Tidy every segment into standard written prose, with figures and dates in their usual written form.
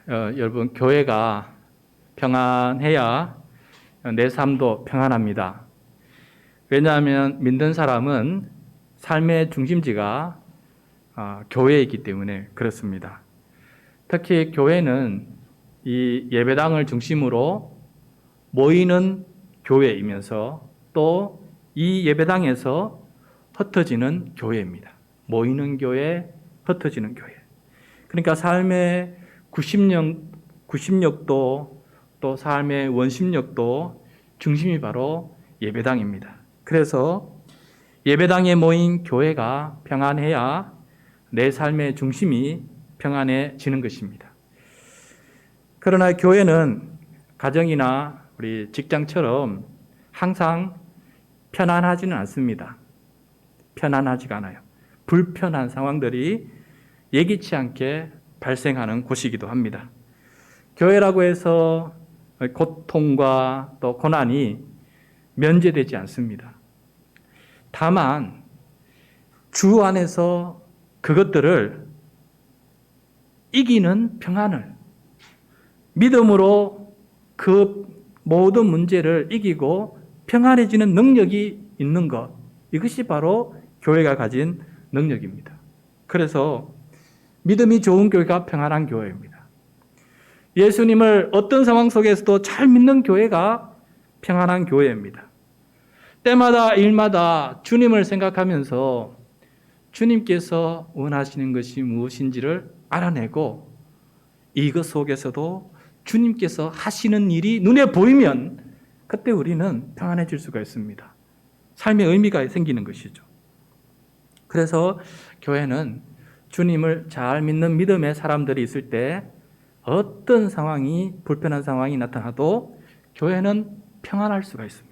여러분, 교회가 평안해야 내 삶도 평안합니다. 왜냐하면 믿는 사람은 삶의 중심지가 교회이기 때문에 그렇습니다. 특히 교회는 이 예배당을 중심으로 모이는 교회이면서 또 이 예배당에서 흩어지는 교회입니다. 모이는 교회, 흩어지는 교회. 그러니까 삶의 구심력도 또 삶의 원심력도 중심이 바로 예배당입니다. 그래서 예배당에 모인 교회가 평안해야 내 삶의 중심이 평안해지는 것입니다. 그러나 교회는 가정이나 우리 직장처럼 항상 편안하지는 않습니다. 편안하지가 않아요. 불편한 상황들이 예기치 않게 발생하는 곳이기도 합니다. 교회라고 해서 고통과 또 고난이 면제되지 않습니다. 다만 주 안에서 그것들을 이기는 평안을 믿음으로 그 모든 문제를 이기고 평안해지는 능력이 있는 것, 이것이 바로 교회가 가진 능력입니다. 그래서 믿음이 좋은 교회가 평안한 교회입니다. 예수님을 어떤 상황 속에서도 잘 믿는 교회가 평안한 교회입니다. 때마다 일마다 주님을 생각하면서 주님께서 원하시는 것이 무엇인지를 알아내고 이것 속에서도 주님께서 하시는 일이 눈에 보이면 그때 우리는 평안해질 수가 있습니다. 삶의 의미가 생기는 것이죠. 그래서 교회는 주님을 잘 믿는 믿음의 사람들이 있을 때 어떤 상황이, 불편한 상황이 나타나도 교회는 평안할 수가 있습니다.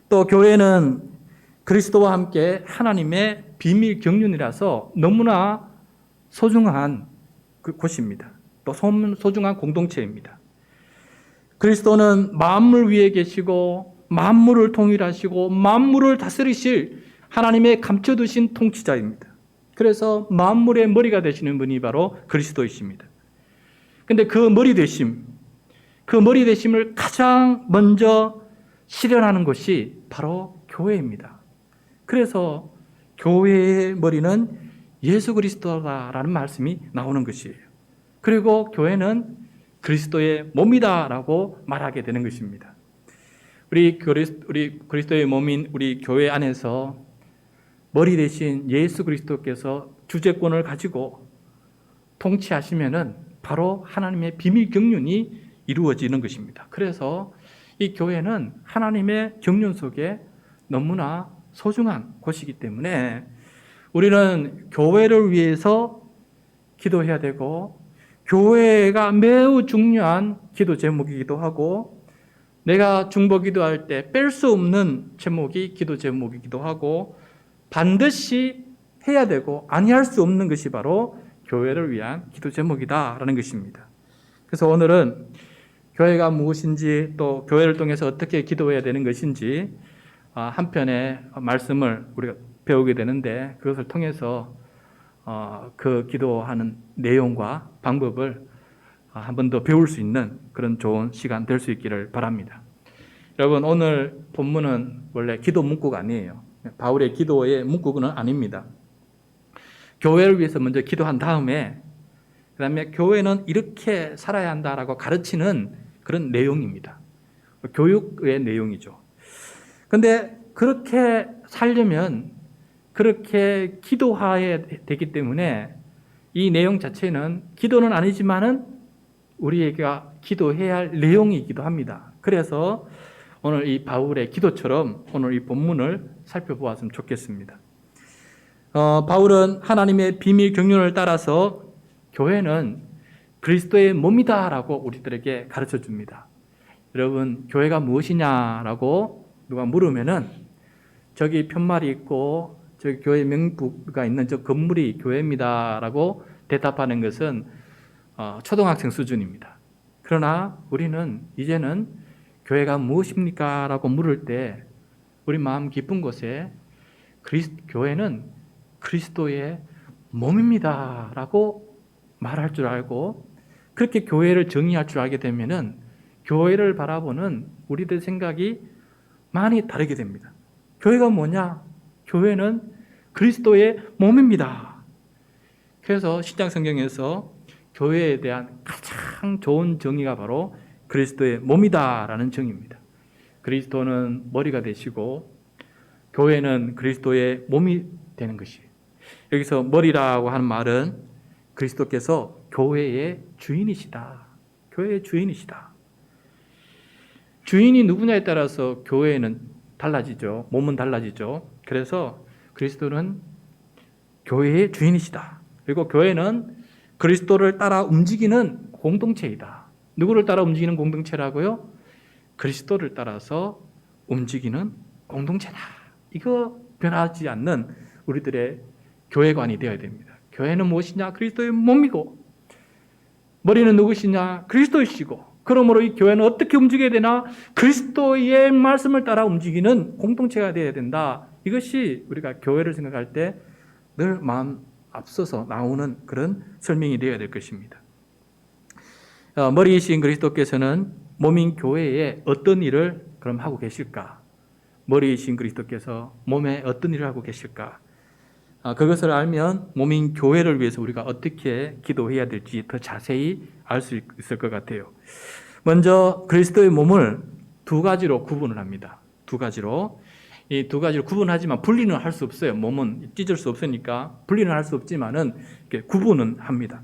또 교회는 그리스도와 함께 하나님의 비밀 경륜이라서 너무나 소중한 곳입니다. 또 소중한 공동체입니다. 그리스도는 만물 위에 계시고 만물을 통일하시고 만물을 다스리실 하나님의 감춰두신 통치자입니다. 그래서 만물의 머리가 되시는 분이 바로 그리스도이십니다. 근데 그 머리 되심을 가장 먼저 실현하는 것이 바로 교회입니다. 그래서 교회의 머리는 예수 그리스도라는 말씀이 나오는 것이에요. 그리고 교회는 그리스도의 몸이다라고 말하게 되는 것입니다. 우리 그리스도의 몸인 우리 교회 안에서 머리 대신 예수 그리스도께서 주재권을 가지고 통치하시면은 바로 하나님의 비밀 경륜이 이루어지는 것입니다. 그래서 이 교회는 하나님의 경륜 속에 너무나 소중한 곳이기 때문에 우리는 교회를 위해서 기도해야 되고 교회가 매우 중요한 기도 제목이기도 하고 내가 중보기도할 때 뺄 수 없는 제목이 기도 제목이기도 하고 반드시 해야 되고 아니할 수 없는 것이 바로 교회를 위한 기도 제목이다라는 것입니다. 그래서 오늘은 교회가 무엇인지 또 교회를 통해서 어떻게 기도해야 되는 것인지 한 편의 말씀을 우리가 배우게 되는데 그것을 통해서 그 기도하는 내용과 방법을 한 번 더 배울 수 있는 그런 좋은 시간 될 수 있기를 바랍니다. 여러분, 오늘 본문은 원래 기도 문구가 아니에요. 바울의 기도의 문구는 아닙니다. 교회를 위해서 먼저 기도한 다음에 그다음에 교회는 이렇게 살아야 한다라고 가르치는 그런 내용입니다. 교육의 내용이죠. 그런데 그렇게 살려면 그렇게 기도해야 되기 때문에 이 내용 자체는 기도는 아니지만은 우리가 기도해야 할 내용이기도 합니다. 그래서 오늘 이 바울의 기도처럼 오늘 이 본문을 살펴보았으면 좋겠습니다. 바울은 하나님의 비밀 경륜을 따라서 교회는 그리스도의 몸이다라고 우리들에게 가르쳐 줍니다. 여러분, 교회가 무엇이냐라고 누가 물으면은 저기 편말이 있고 저기 교회 명부가 있는 저 건물이 교회입니다라고 대답하는 것은 초등학생 수준입니다. 그러나 우리는 이제는 교회가 무엇입니까? 라고 물을 때 우리 마음 깊은 곳에 교회는 그리스도의 몸입니다 라고 말할 줄 알고 그렇게 교회를 정의할 줄 알게 되면은 교회를 바라보는 우리들 생각이 많이 다르게 됩니다. 교회가 뭐냐? 교회는 그리스도의 몸입니다. 그래서 신약 성경에서 교회에 대한 가장 좋은 정의가 바로 그리스도의 몸이다라는 정의입니다. 그리스도는 머리가 되시고 교회는 그리스도의 몸이 되는 것이에요. 여기서 머리라고 하는 말은 그리스도께서 교회의 주인이시다. 교회의 주인이시다. 주인이 누구냐에 따라서 교회는 달라지죠. 몸은 달라지죠. 그래서 그리스도는 교회의 주인이시다. 그리고 교회는 그리스도를 따라 움직이는 공동체이다. 누구를 따라 움직이는 공동체라고요? 그리스도를 따라서 움직이는 공동체다. 이거 변하지 않는 우리들의 교회관이 되어야 됩니다. 교회는 무엇이냐? 그리스도의 몸이고 머리는 누구시냐? 그리스도이시고 그러므로 이 교회는 어떻게 움직여야 되나? 그리스도의 말씀을 따라 움직이는 공동체가 되어야 된다. 이것이 우리가 교회를 생각할 때 늘 마음 앞서서 나오는 그런 설명이 되어야 될 것입니다. 머리이신 그리스도께서는 몸인 교회에 어떤 일을 그럼 하고 계실까? 머리이신 그리스도께서 몸에 어떤 일을 하고 계실까? 그것을 알면 몸인 교회를 위해서 우리가 어떻게 기도해야 될지 더 자세히 알 수 있을 것 같아요. 먼저 그리스도의 몸을 두 가지로 구분을 합니다. 두 가지로. 이 두 가지로 구분하지만 분리는 할 수 없어요. 몸은 찢을 수 없으니까 분리는 할 수 없지만은 이렇게 구분은 합니다.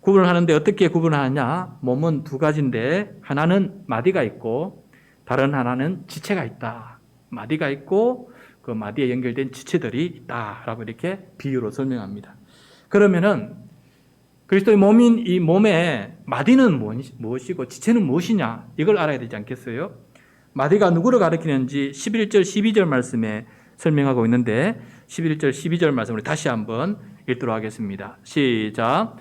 구분을 하는데 어떻게 구분하느냐? 몸은 두 가지인데 하나는 마디가 있고 다른 하나는 지체가 있다. 마디가 있고 그 마디에 연결된 지체들이 있다라고 이렇게 비유로 설명합니다. 그러면은 그리스도의 몸인 이 몸의 마디는 무엇이고 지체는 무엇이냐? 이걸 알아야 되지 않겠어요? 마디가 누구를 가리키는지 11절, 12절 말씀에 설명하고 있는데 11절, 12절 말씀을 다시 한번 읽도록 하겠습니다. 시작.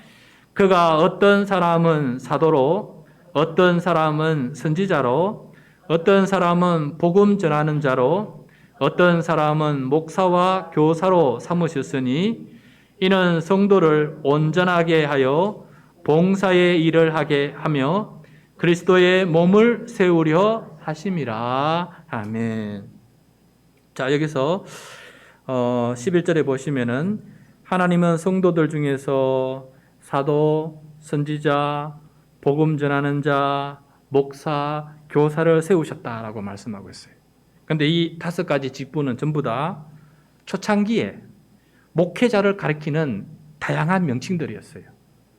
그가 어떤 사람은 사도로, 어떤 사람은 선지자로, 어떤 사람은 복음 전하는 자로, 어떤 사람은 목사와 교사로 삼으셨으니 이는 성도를 온전하게 하여 봉사의 일을 하게 하며 그리스도의 몸을 세우려 하심이라. 아멘. 자, 여기서 11절에 보시면은 하나님은 성도들 중에서 사도, 선지자, 복음 전하는 자, 목사, 교사를 세우셨다라고 말씀하고 있어요. 그런데 이 다섯 가지 직분은 전부 다 초창기에 목회자를 가리키는 다양한 명칭들이었어요.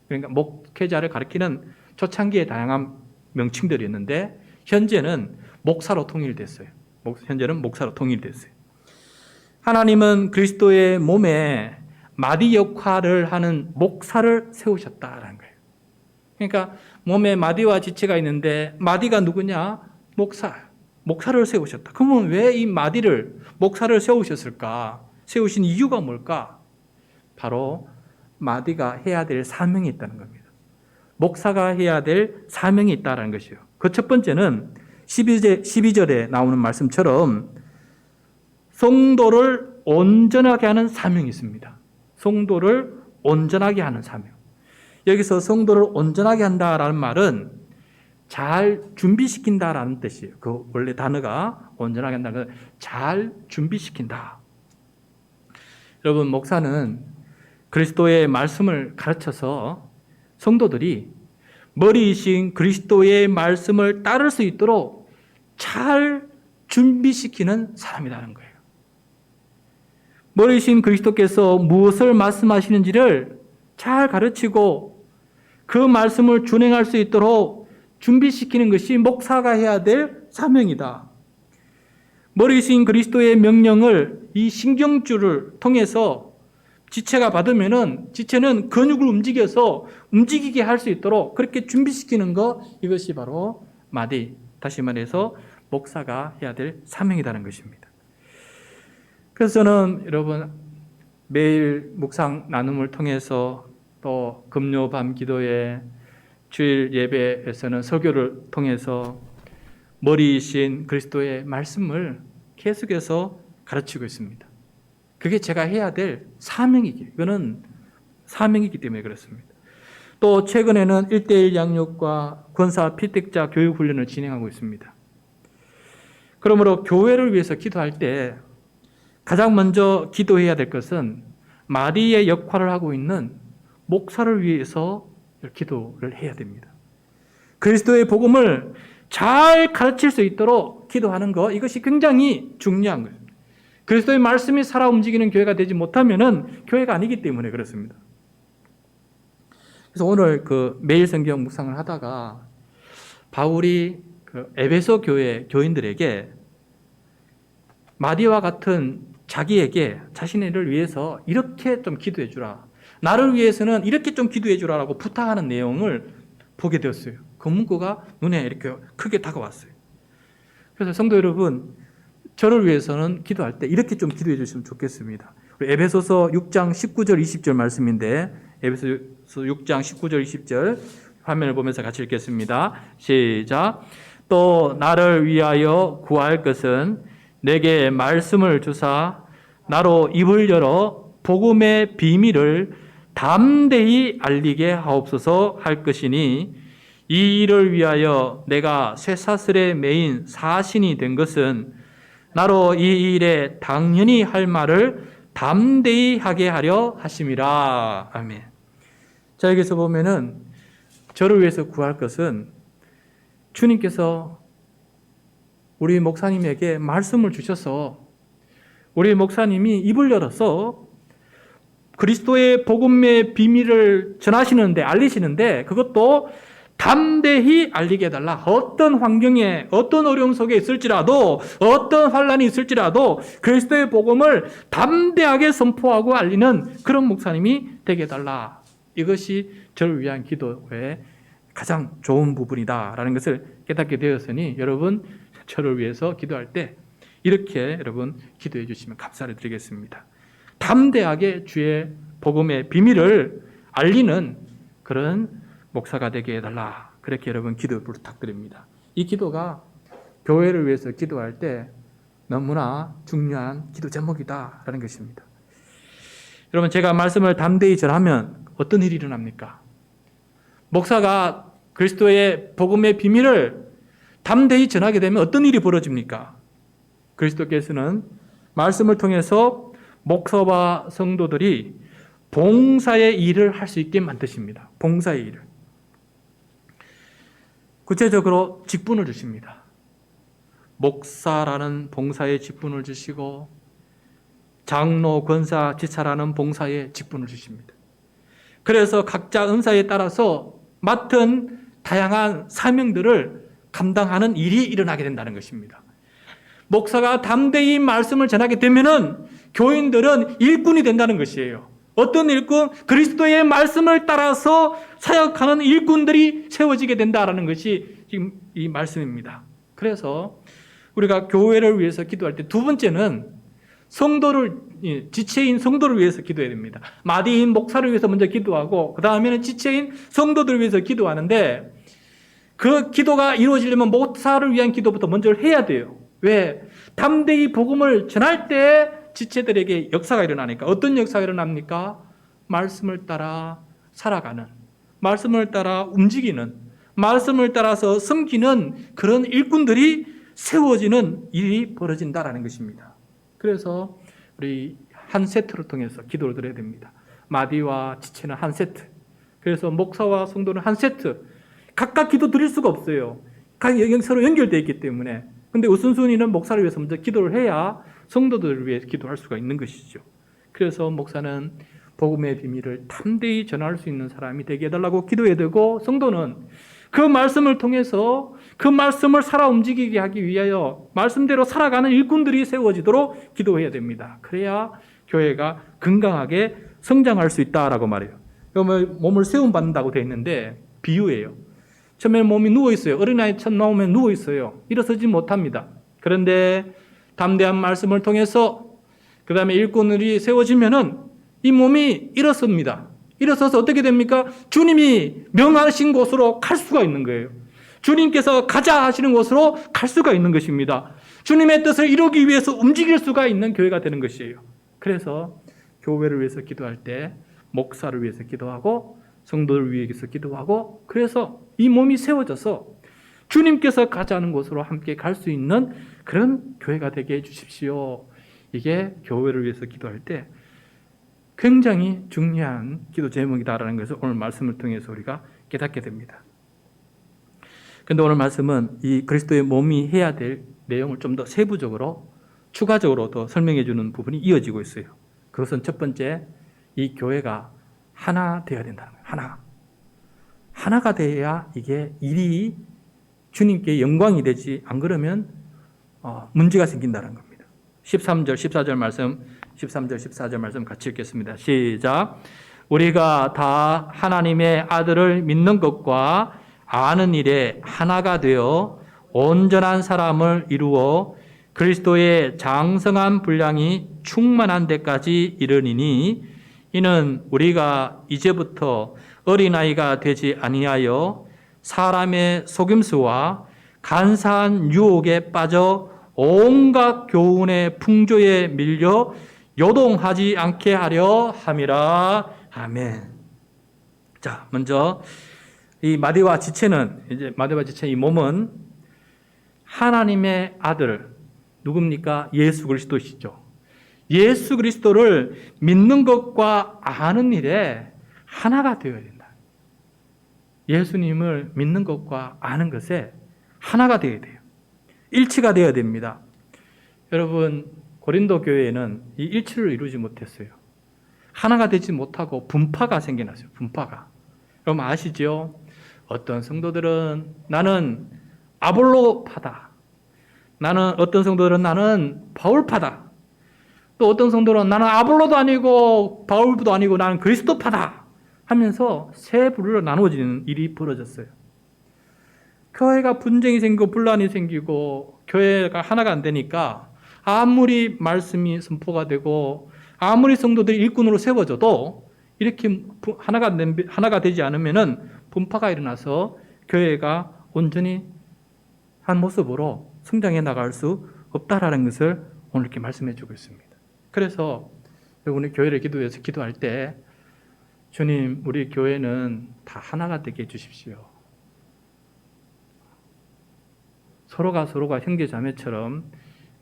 그러니까 목회자를 가리키는 초창기의 다양한 명칭들이었는데 현재는 목사로 통일됐어요. 현재는 목사로 통일됐어요. 하나님은 그리스도의 몸에 마디 역할을 하는 목사를 세우셨다라는 거예요. 그러니까 몸에 마디와 지체가 있는데 마디가 누구냐? 목사를 세우셨다. 그러면 왜 이 마디를 목사를 세우셨을까? 세우신 이유가 뭘까? 바로 마디가 해야 될 사명이 있다는 겁니다. 목사가 해야 될 사명이 있다는 것이요. 그 첫 번째는 12절에 나오는 말씀처럼 성도를 온전하게 하는 사명이 있습니다. 성도를 온전하게 하는 사명. 여기서 성도를 온전하게 한다라는 말은 잘 준비시킨다라는 뜻이에요. 그 원래 단어가 온전하게 한다는 건 잘 준비시킨다. 여러분, 목사는 그리스도의 말씀을 가르쳐서 성도들이 머리이신 그리스도의 말씀을 따를 수 있도록 잘 준비시키는 사람이라는 거예요. 머리이신 그리스도께서 무엇을 말씀하시는지를 잘 가르치고 그 말씀을 준행할 수 있도록 준비시키는 것이 목사가 해야 될 사명이다. 머리이신 그리스도의 명령을 이 신경줄을 통해서 지체가 받으면은 지체는 근육을 움직여서 움직이게 할 수 있도록 그렇게 준비시키는 것, 이것이 바로 마디, 다시 말해서 목사가 해야 될 사명이라는 것입니다. 그래서 저는 여러분 매일 묵상 나눔을 통해서 또 금요 밤 기도회 주일 예배에서는 설교를 통해서 머리이신 그리스도의 말씀을 계속해서 가르치고 있습니다. 그게 제가 해야 될 사명이기, 이거는 사명이기 때문에 그렇습니다. 또 최근에는 1:1 양육과 권사 피택자 교육 훈련을 진행하고 있습니다. 그러므로 교회를 위해서 기도할 때 가장 먼저 기도해야 될 것은 마리의 역할을 하고 있는 목사를 위해서 기도를 해야 됩니다. 그리스도의 복음을 잘 가르칠 수 있도록 기도하는 것, 이것이 굉장히 중요한 거예요. 그리스도의 말씀이 살아 움직이는 교회가 되지 못하면은 교회가 아니기 때문에 그렇습니다. 그래서 오늘 매일 성경 묵상을 하다가 바울이 에베소 교회 교인들에게 마디와 같은 자기에게 자신을 위해서 이렇게 좀 기도해 주라, 나를 위해서는 이렇게 좀 기도해 주라라고 부탁하는 내용을 보게 되었어요. 그 문구가 눈에 이렇게 크게 다가왔어요. 그래서 성도 여러분, 저를 위해서는 기도할 때 이렇게 좀 기도해 주시면 좋겠습니다. 우리 에베소서 6장 19절 20절 말씀인데, 에베소서 6장 19절 20절 화면을 보면서 같이 읽겠습니다. 시작. 또 나를 위하여 구할 것은 내게 말씀을 주사 나로 입을 열어 복음의 비밀을 담대히 알리게 하옵소서 할 것이니, 이 일을 위하여 내가 쇠사슬에 매인 사신이 된 것은 나로 이 일에 당연히 할 말을 담대히 하게 하려 하심이라. 아멘. 자, 여기서 보면은 저를 위해서 구할 것은 주님께서 우리 목사님에게 말씀을 주셔서 우리 목사님이 입을 열어서 그리스도의 복음의 비밀을 전하시는데, 알리시는데, 그것도 담대히 알리게 해달라. 어떤 환경에, 어떤 어려움 속에 있을지라도, 어떤 환란이 있을지라도 그리스도의 복음을 담대하게 선포하고 알리는 그런 목사님이 되게 해달라. 이것이 저를 위한 기도의 가장 좋은 부분이다라는 것을 깨닫게 되었으니, 여러분 저를 위해서 기도할 때 이렇게 여러분 기도해 주시면 감사를 드리겠습니다. 담대하게 주의 복음의 비밀을 알리는 그런 목사가 되게 해달라. 그렇게 여러분 기도 부탁드립니다. 이 기도가 교회를 위해서 기도할 때 너무나 중요한 기도 제목이다라는 것입니다. 여러분, 제가 말씀을 담대히 전하면 어떤 일이 일어납니까? 목사가 그리스도의 복음의 비밀을 담대히 전하게 되면 어떤 일이 벌어집니까? 그리스도께서는 말씀을 통해서 목사와 성도들이 봉사의 일을 할 수 있게 만드십니다. 봉사의 일을. 구체적으로 직분을 주십니다. 목사라는 봉사의 직분을 주시고 장로, 권사, 지사라는 봉사의 직분을 주십니다. 그래서 각자 은사에 따라서 맡은 다양한 사명들을 감당하는 일이 일어나게 된다는 것입니다. 목사가 담대히 말씀을 전하게 되면은 교인들은 일꾼이 된다는 것이에요. 어떤 일꾼? 그리스도의 말씀을 따라서 사역하는 일꾼들이 세워지게 된다는 것이 지금 이 말씀입니다. 그래서 우리가 교회를 위해서 기도할 때 두 번째는 성도를, 지체인 성도를 위해서 기도해야 됩니다. 마디인 목사를 위해서 먼저 기도하고 그 다음에는 지체인 성도들을 위해서 기도하는데, 그 기도가 이루어지려면 목사를 위한 기도부터 먼저 해야 돼요. 왜? 담대히 복음을 전할 때 지체들에게 역사가 일어나니까. 어떤 역사가 일어납니까? 말씀을 따라 살아가는, 말씀을 따라 움직이는, 말씀을 따라서 섬기는 그런 일꾼들이 세워지는 일이 벌어진다라는 것입니다. 그래서 우리 한 세트를 통해서 기도를 드려야 됩니다. 마디와 지체는 한 세트, 그래서 목사와 성도는 한 세트. 각각 기도 드릴 수가 없어요. 각 서로 연결되어 있기 때문에. 근데 우선순위는 목사를 위해서 먼저 기도를 해야 성도들을 위해 기도할 수가 있는 것이죠. 그래서 목사는 복음의 비밀을 담대히 전할 수 있는 사람이 되게 해달라고 기도해야 되고, 성도는 그 말씀을 통해서 그 말씀을 살아 움직이게 하기 위하여 말씀대로 살아가는 일꾼들이 세워지도록 기도해야 됩니다. 그래야 교회가 건강하게 성장할 수 있다라고 말해요. 몸을 세움받는다고 되어 있는데 비유예요. 처음에 몸이 누워있어요. 어린아이 처음 나오면 누워있어요. 일어서지 못합니다. 그런데 담대한 말씀을 통해서 그 다음에 일꾼들이 세워지면은 이 몸이 일어섭니다. 일어서서 어떻게 됩니까? 주님이 명하신 곳으로 갈 수가 있는 거예요. 주님께서 가자 하시는 곳으로 갈 수가 있는 것입니다. 주님의 뜻을 이루기 위해서 움직일 수가 있는 교회가 되는 것이에요. 그래서 교회를 위해서 기도할 때 목사를 위해서 기도하고 성도를 위해서 기도하고 그래서 이 몸이 세워져서 주님께서 가자는 곳으로 함께 갈 수 있는 그런 교회가 되게 해주십시오. 이게 교회를 위해서 기도할 때 굉장히 중요한 기도 제목이다라는 것을 오늘 말씀을 통해서 우리가 깨닫게 됩니다. 그런데 오늘 말씀은 이 그리스도의 몸이 해야 될 내용을 좀 더 세부적으로 추가적으로 더 설명해 주는 부분이 이어지고 있어요. 그것은 첫 번째, 이 교회가 하나 되어야 된다는 거예요. 하나가 돼야 이게 일이 주님께 영광이 되지, 안 그러면 문제가 생긴다는 겁니다. 13절, 14절 말씀, 13절, 14절 말씀 같이 읽겠습니다. 시작. 우리가 다 하나님의 아들을 믿는 것과 아는 일에 하나가 되어 온전한 사람을 이루어 그리스도의 장성한 분량이 충만한 데까지 이르니니 이는 우리가 이제부터 어린아이가 되지 아니하여 사람의 속임수와 간사한 유혹에 빠져 온갖 교훈의 풍조에 밀려 요동하지 않게 하려 함이라. 아멘. 자, 먼저 이 마디와 지체는, 이제 마디와 지체 이 몸은 하나님의 아들, 누굽니까? 예수 그리스도시죠. 예수 그리스도를 믿는 것과 아는 일에 하나가 되어야 된다. 예수님을 믿는 것과 아는 것에 하나가 되어야 돼요. 일치가 되어야 됩니다. 여러분, 고린도 교회에는 이 일치를 이루지 못했어요. 하나가 되지 못하고 분파가 생겨났어요. 분파가. 여러분 아시죠? 어떤 성도들은 나는 아볼로파다. 어떤 성도들은 나는 바울파다. 또 어떤 성도는 나는 아볼로도 아니고 바울도 아니고 나는 그리스도파다 하면서 세 부류로 나누어지는 일이 벌어졌어요. 교회가 분쟁이 생기고 분란이 생기고 교회가 하나가 안 되니까 아무리 말씀이 선포가 되고 아무리 성도들이 일꾼으로 세워져도 이렇게 하나가 되지 않으면은 분파가 일어나서 교회가 온전히 한 모습으로 성장해 나갈 수 없다라는 것을 오늘 이렇게 말씀해 주고 있습니다. 그래서 우리 교회를 기도해서 기도할 때 주님, 우리 교회는 다 하나가 되게 해주십시오. 서로가 형제 자매처럼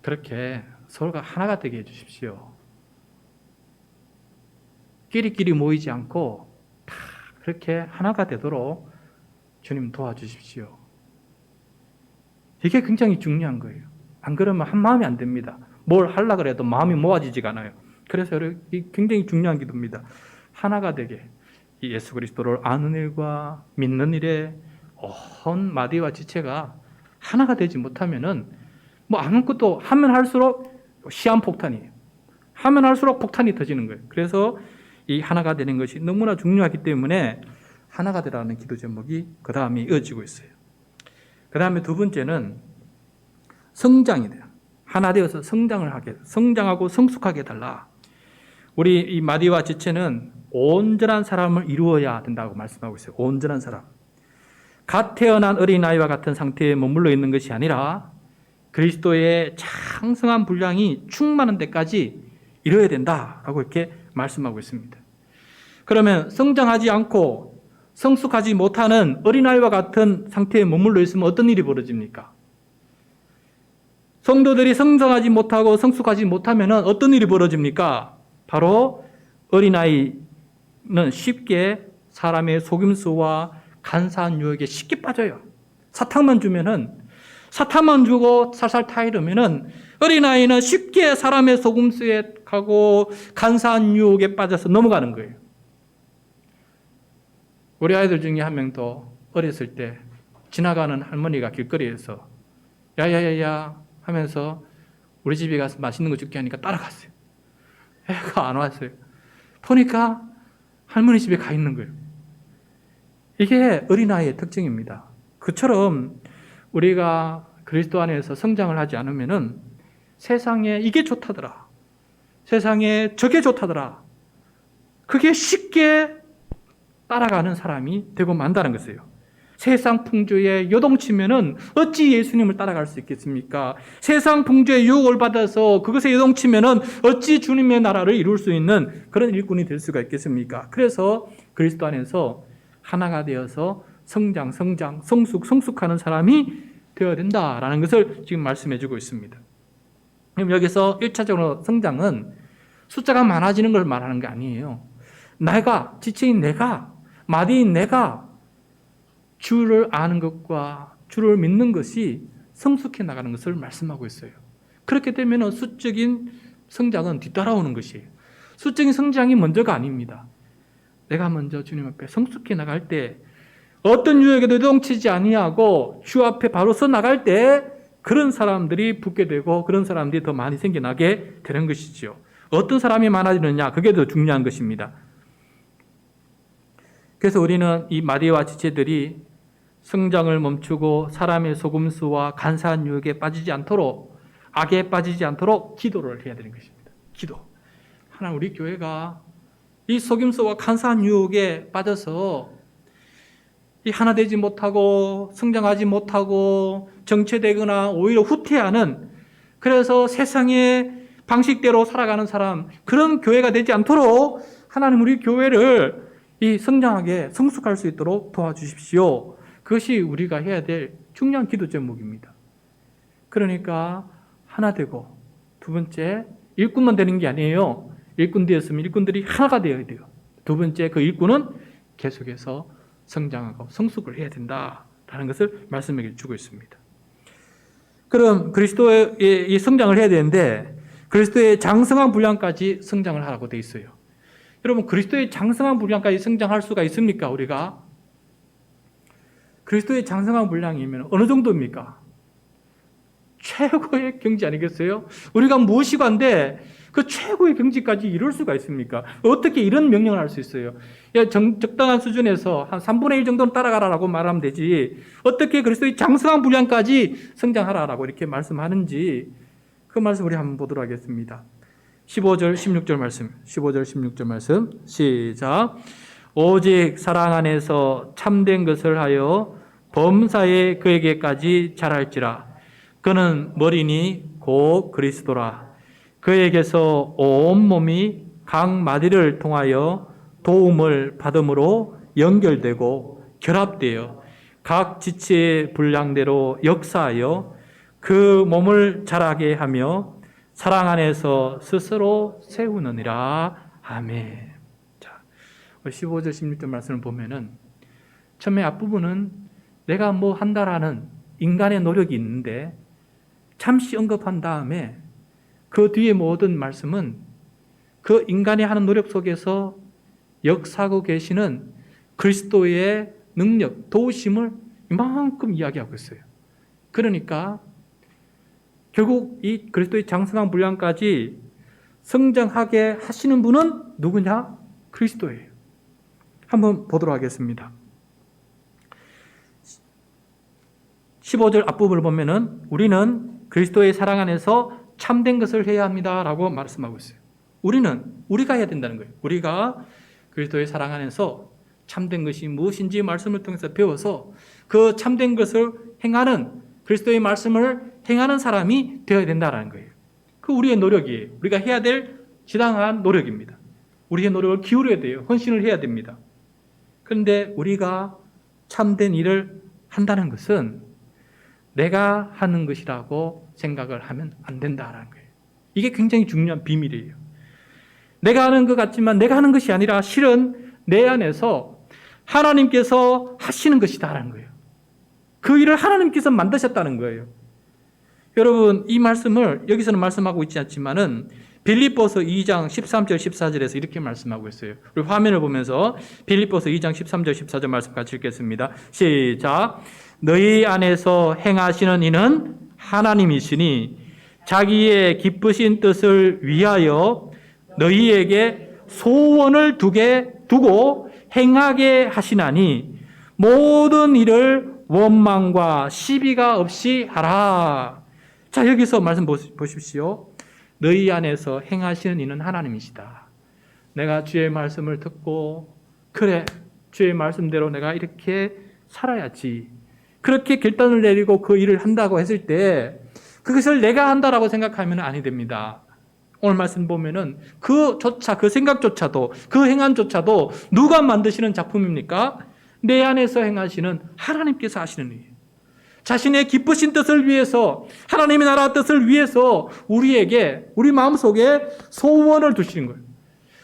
그렇게 서로가 하나가 되게 해주십시오. 끼리끼리 모이지 않고 다 그렇게 하나가 되도록 주님 도와주십시오. 이게 굉장히 중요한 거예요. 안 그러면 한 마음이 안 됩니다. 뭘 하려고 해도 마음이 모아지지가 않아요. 그래서 굉장히 중요한 기도입니다. 하나가 되게 예수 그리스도를 아는 일과 믿는 일에 온 마디와 지체가 하나가 되지 못하면은 뭐 아무것도 하면 할수록 시한폭탄이에요. 하면 할수록 폭탄이 터지는 거예요. 그래서 이 하나가 되는 것이 너무나 중요하기 때문에 하나가 되라는 기도 제목이 그 다음에 이어지고 있어요. 그 다음에 두 번째는 성장이 돼요. 하나 되어서 성장하고 성숙하게 해달라. 우리 이 마디와 지체는 온전한 사람을 이루어야 된다고 말씀하고 있어요. 온전한 사람. 갓 태어난 어린아이와 같은 상태에 머물러 있는 것이 아니라 그리스도의 장성한 분량이 충만한 데까지 이뤄야 된다라고 이렇게 말씀하고 있습니다. 그러면 성장하지 않고 성숙하지 못하는 어린아이와 같은 상태에 머물러 있으면 어떤 일이 벌어집니까? 성도들이 성장하지 못하고 성숙하지 못하면 어떤 일이 벌어집니까? 바로 어린아이는 쉽게 사람의 속임수와 간사한 유혹에 쉽게 빠져요. 사탕만 주고 살살 타이르면은 어린아이는 쉽게 사람의 속임수에 가고 간사한 유혹에 빠져서 넘어가는 거예요. 우리 아이들 중에 한 명도 어렸을 때 지나가는 할머니가 길거리에서 야야야야 하면서 우리 집에 가서 맛있는 거 줄게 하니까 따라갔어요. 애가 안 왔어요. 보니까 할머니 집에 가 있는 거예요. 이게 어린아이의 특징입니다. 그처럼 우리가 그리스도 안에서 성장을 하지 않으면은 세상에 이게 좋다더라. 세상에 저게 좋다더라. 그게 쉽게 따라가는 사람이 되고 만다는 것이에요. 세상 풍조에 요동치면은 어찌 예수님을 따라갈 수 있겠습니까? 세상 풍조에 유혹을 받아서 그것에 요동치면은 어찌 주님의 나라를 이룰 수 있는 그런 일꾼이 될 수가 있겠습니까? 그래서 그리스도 안에서 하나가 되어서 성숙하는 사람이 되어야 된다라는 것을 지금 말씀해 주고 있습니다. 그럼 여기서 1차적으로 성장은 숫자가 많아지는 걸 말하는 게 아니에요. 내가, 지체인 내가, 마디인 내가 주를 아는 것과 주를 믿는 것이 성숙해 나가는 것을 말씀하고 있어요. 그렇게 되면 수적인 성장은 뒤따라오는 것이에요. 수적인 성장이 먼저가 아닙니다. 내가 먼저 주님 앞에 성숙해 나갈 때 어떤 유혹에도 동치지 아니하고 주 앞에 바로 서 나갈 때 그런 사람들이 붙게 되고 그런 사람들이 더 많이 생겨나게 되는 것이죠. 어떤 사람이 많아지느냐, 그게 더 중요한 것입니다. 그래서 우리는 이 마디와 지체들이 성장을 멈추고 사람의 속임수와 간사한 유혹에 빠지지 않도록, 악에 빠지지 않도록 기도를 해야 되는 것입니다. 기도. 하나님, 우리 교회가 이 속임수와 간사한 유혹에 빠져서 이 하나 되지 못하고 성장하지 못하고 정체되거나 오히려 후퇴하는, 그래서 세상의 방식대로 살아가는 사람, 그런 교회가 되지 않도록 하나님 우리 교회를 이 성장하게 성숙할 수 있도록 도와주십시오. 그것이 우리가 해야 될 중요한 기도 제목입니다. 그러니까 하나 되고, 두 번째 일꾼만 되는 게 아니에요. 일꾼 되었으면 일꾼들이 하나가 되어야 돼요. 두 번째, 그 일꾼은 계속해서 성장하고 성숙을 해야 된다라는 것을 말씀해 주고 있습니다. 그럼 그리스도의 이 성장을 해야 되는데 그리스도의 장성한 분량까지 성장을 하라고 되어 있어요. 여러분, 그리스도의 장성한 분량까지 성장할 수가 있습니까? 우리가 그리스도의 장성한 분량이면 어느 정도입니까? 최고의 경지 아니겠어요? 우리가 무엇이관데 그 최고의 경지까지 이룰 수가 있습니까? 어떻게 이런 명령을 할 수 있어요? 적당한 수준에서 한 3분의 1 정도는 따라가라라고 말하면 되지, 어떻게 그리스도의 장성한 분량까지 성장하라라고 이렇게 말씀하는지 그 말씀 우리 한번 보도록 하겠습니다. 15절 16절 말씀, 15절 16절 말씀 시작. 오직 사랑 안에서 참된 것을 하여 범사에 그에게까지 자랄지라. 그는 머리니 곧 그리스도라. 그에게서 온몸이 각 마디를 통하여 도움을 받음으로 연결되고 결합되어 각 지체의 분량대로 역사하여 그 몸을 자라게 하며 사랑 안에서 스스로 세우느니라. 아멘. 자, 15절 16절 말씀을 보면은 처음에 앞부분은 내가 뭐 한다라는 인간의 노력이 있는데 잠시 언급한 다음에 그 뒤에 모든 말씀은 그 인간이 하는 노력 속에서 역사하고 계시는 그리스도의 능력, 도우심을 이만큼 이야기하고 있어요. 그러니까 결국 이 그리스도의 장성한 분량까지 성장하게 하시는 분은 누구냐? 그리스도예요. 한번 보도록 하겠습니다. 15절 앞부분을 보면은 우리는 그리스도의 사랑 안에서 참된 것을 해야 합니다라고 말씀하고 있어요. 우리가 해야 된다는 거예요. 우리가 그리스도의 사랑 안에서 참된 것이 무엇인지 말씀을 통해서 배워서 그 참된 것을 행하는, 그리스도의 말씀을 행하는 사람이 되어야 된다는 거예요. 그 우리의 노력이에요. 우리가 해야 될 지당한 노력입니다. 우리의 노력을 기울여야 돼요. 헌신을 해야 됩니다. 그런데 우리가 참된 일을 한다는 것은 내가 하는 것이라고 생각을 하면 안 된다는 거예요. 이게 굉장히 중요한 비밀이에요. 내가 하는 것 같지만 내가 하는 것이 아니라 실은 내 안에서 하나님께서 하시는 것이다라는 거예요. 그 일을 하나님께서 만드셨다는 거예요. 여러분, 이 말씀을 여기서는 말씀하고 있지 않지만은 빌립보서 2장 13절 14절에서 이렇게 말씀하고 있어요. 우리 화면을 보면서 빌립보서 2장 13절 14절 말씀 같이 읽겠습니다. 시작. 너희 안에서 행하시는 이는 하나님이시니 자기의 기쁘신 뜻을 위하여 너희에게 소원을 두고 행하게 하시나니 모든 일을 원망과 시비가 없이 하라. 자, 여기서 말씀 보십시오. 너희 안에서 행하시는 이는 하나님이시다. 내가 주의 말씀을 듣고 그래, 주의 말씀대로 내가 이렇게 살아야지, 그렇게 결단을 내리고 그 일을 한다고 했을 때 그것을 내가 한다라고 생각하면 아니 됩니다. 오늘 말씀 보면은 그 생각조차도, 그 행함조차도 누가 만드시는 작품입니까? 내 안에서 행하시는 하나님께서 하시는 일이에요. 자신의 기쁘신 뜻을 위해서, 하나님의 나라 뜻을 위해서 우리에게, 우리 마음속에 소원을 두시는 거예요.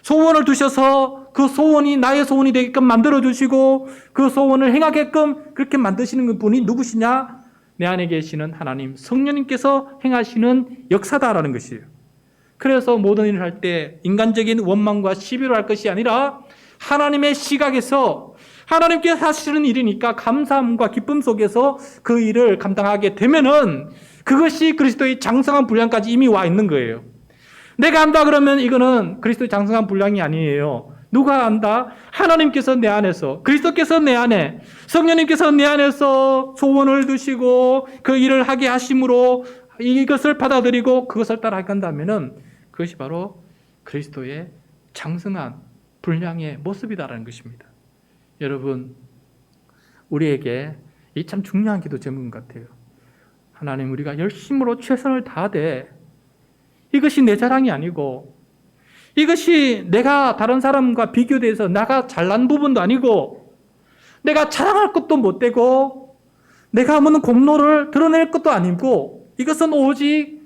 소원을 두셔서 그 소원이 나의 소원이 되게끔 만들어주시고 그 소원을 행하게끔 그렇게 만드시는 분이 누구시냐? 내 안에 계시는 하나님, 성령님께서 행하시는 역사다라는 것이에요. 그래서 모든 일을 할 때 인간적인 원망과 시비로 할 것이 아니라 하나님의 시각에서 하나님께서 하시는 일이니까 감사함과 기쁨 속에서 그 일을 감당하게 되면은 그것이 그리스도의 장성한 분량까지 이미 와 있는 거예요. 내가 안다 그러면 이거는 그리스도의 장성한 분량이 아니에요. 누가 안다? 하나님께서 내 안에서, 그리스도께서 내 안에, 성령님께서 내 안에서 소원을 두시고 그 일을 하게 하심으로 이것을 받아들이고 그것을 따라 간다면은 그것이 바로 그리스도의 장성한 분량의 모습이다라는 것입니다. 여러분, 우리에게 이 참 중요한 기도 제목인 것 같아요. 하나님, 우리가 열심으로 최선을 다하되 이것이 내 자랑이 아니고 이것이 내가 다른 사람과 비교돼서 내가 잘난 부분도 아니고 내가 자랑할 것도 못 되고 내가 하는 공로를 드러낼 것도 아니고 이것은 오직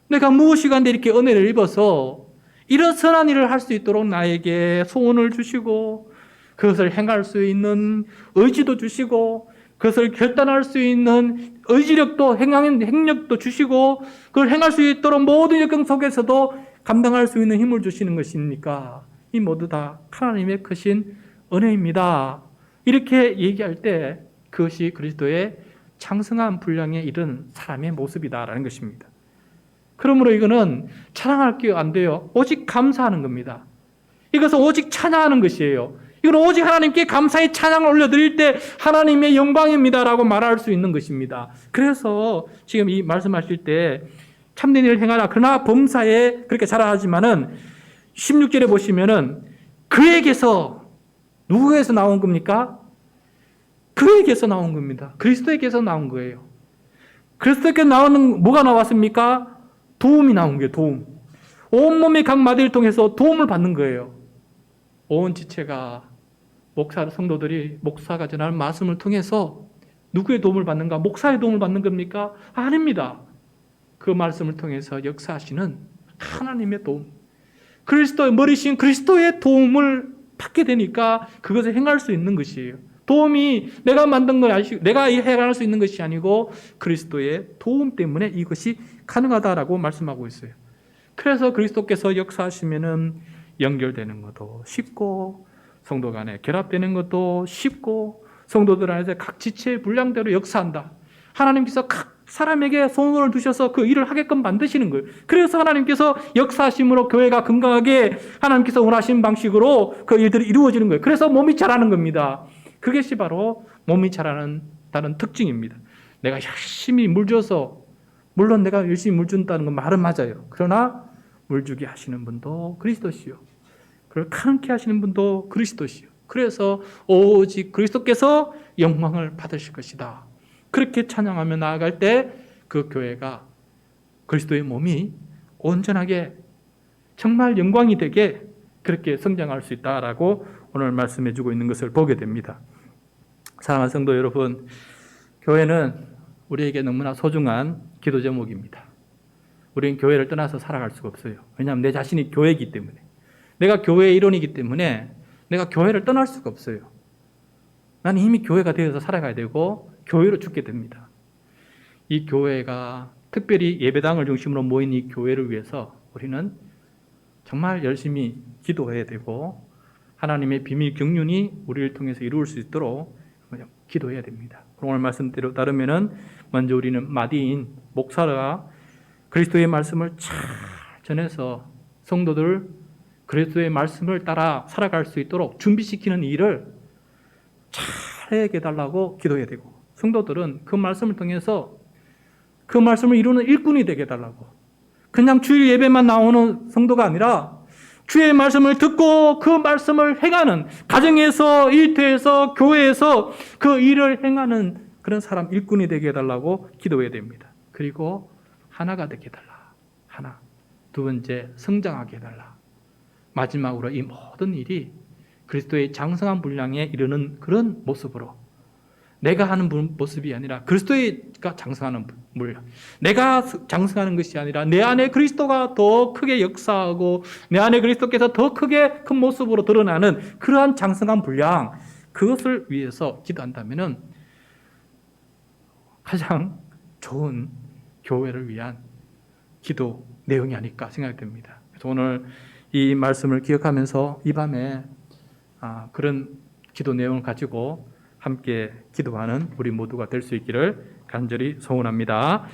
내가 무엇이간데 이렇게 은혜를 입어서 이런 선한 일을 할 수 있도록 나에게 소원을 주시고 그것을 행할 수 있는 의지도 주시고 그것을 결단할 수 있는 의지력도 행력도 주시고 그걸 행할 수 있도록 모든 여건 속에서도 감당할 수 있는 힘을 주시는 것이니까 이 모두 다 하나님의 크신 은혜입니다. 이렇게 얘기할 때 그것이 그리스도의 장성한 분량에 이른 사람의 모습이다라는 것입니다. 그러므로 이거는 찬양할 게 안 돼요. 오직 감사하는 겁니다. 이것은 오직 찬양하는 것이에요. 이건 오직 하나님께 감사의 찬양을 올려드릴 때 하나님의 영광입니다라고 말할 수 있는 것입니다. 그래서 지금 이 말씀하실 때 참된 일을 행하라. 그러나 범사에 그렇게 잘하지만은 16절에 보시면은 그에게서 누구에서 나온 겁니까? 그에게서 나온 겁니다. 그리스도에게서 나온 거예요. 그리스도에게 나오는 뭐가 나왔습니까? 도움이 나온 거예요. 도움. 온몸의 각 마디를 통해서 도움을 받는 거예요. 온 지체가 성도들이 목사가 전하는 말씀을 통해서 누구의 도움을 받는가? 목사의 도움을 받는 겁니까? 아닙니다. 그 말씀을 통해서 역사하시는 하나님의 도움, 그리스도의 머리신 그리스도의 도움을 받게 되니까 그것을 행할 수 있는 것이에요. 도움이 내가 만든 거 아니고 내가 해결할 수 있는 것이 아니고 그리스도의 도움 때문에 이것이 가능하다라고 말씀하고 있어요. 그래서 그리스도께서 역사하시면은 연결되는 것도 쉽고 성도 간에 결합되는 것도 쉽고 성도들 안에서 각 지체의 분량대로 역사한다. 하나님께서 각 사람에게 소원을 두셔서 그 일을 하게끔 만드시는 거예요. 그래서 하나님께서 역사하심으로 교회가 건강하게 하나님께서 원하신 방식으로 그 일들이 이루어지는 거예요. 그래서 몸이 자라는 겁니다. 그것이 바로 몸이 자라는 다른 특징입니다. 내가 열심히 물 줘서, 물론 내가 열심히 물 준다는 건 말은 맞아요. 그러나 물 주게 하시는 분도 그리스도시요, 그걸 가능케 하시는 분도 그리스도시요. 그래서 오직 그리스도께서 영광을 받으실 것이다. 그렇게 찬양하며 나아갈 때 그 교회가, 그리스도의 몸이 온전하게 정말 영광이 되게 그렇게 성장할 수 있다라고 오늘 말씀해 주고 있는 것을 보게 됩니다. 사랑하는 성도 여러분, 교회는 우리에게 너무나 소중한 기도 제목입니다. 우리는 교회를 떠나서 살아갈 수가 없어요. 왜냐하면 내 자신이 교회이기 때문에, 내가 교회의 일원이기 때문에 내가 교회를 떠날 수가 없어요. 나는 이미 교회가 되어서 살아가야 되고 교회로 죽게 됩니다. 이 교회가, 특별히 예배당을 중심으로 모인 이 교회를 위해서 우리는 정말 열심히 기도해야 되고 하나님의 비밀 경륜이 우리를 통해서 이루어질 수 있도록 기도해야 됩니다. 오늘 말씀대로 따르면은 먼저 우리는 마디인 목사가 그리스도의 말씀을 잘 전해서 성도들 그리스도의 말씀을 따라 살아갈 수 있도록 준비시키는 일을 잘 해달라고 기도해야 되고, 성도들은 그 말씀을 통해서 그 말씀을 이루는 일꾼이 되게 해달라고, 그냥 주일 예배만 나오는 성도가 아니라 주의 말씀을 듣고 그 말씀을 행하는, 가정에서, 일터에서, 교회에서 그 일을 행하는 그런 사람, 일꾼이 되게 해달라고 기도해야 됩니다. 그리고 하나가 되게 해달라. 하나. 두 번째, 성장하게 해달라. 마지막으로 이 모든 일이 그리스도의 장성한 분량에 이르는 그런 모습으로, 내가 하는 모습이 아니라 그리스도가 장성하는 분량, 내가 장성하는 것이 아니라 내 안에 그리스도가 더 크게 역사하고 내 안에 그리스도께서 더 크게 큰 모습으로 드러나는 그러한 장성한 분량, 그것을 위해서 기도한다면 가장 좋은 교회를 위한 기도 내용이 아닐까 생각됩니다. 그래서 오늘 이 말씀을 기억하면서 이 밤에 그런 기도 내용을 가지고 함께 기도하는 우리 모두가 될 수 있기를 간절히 소원합니다.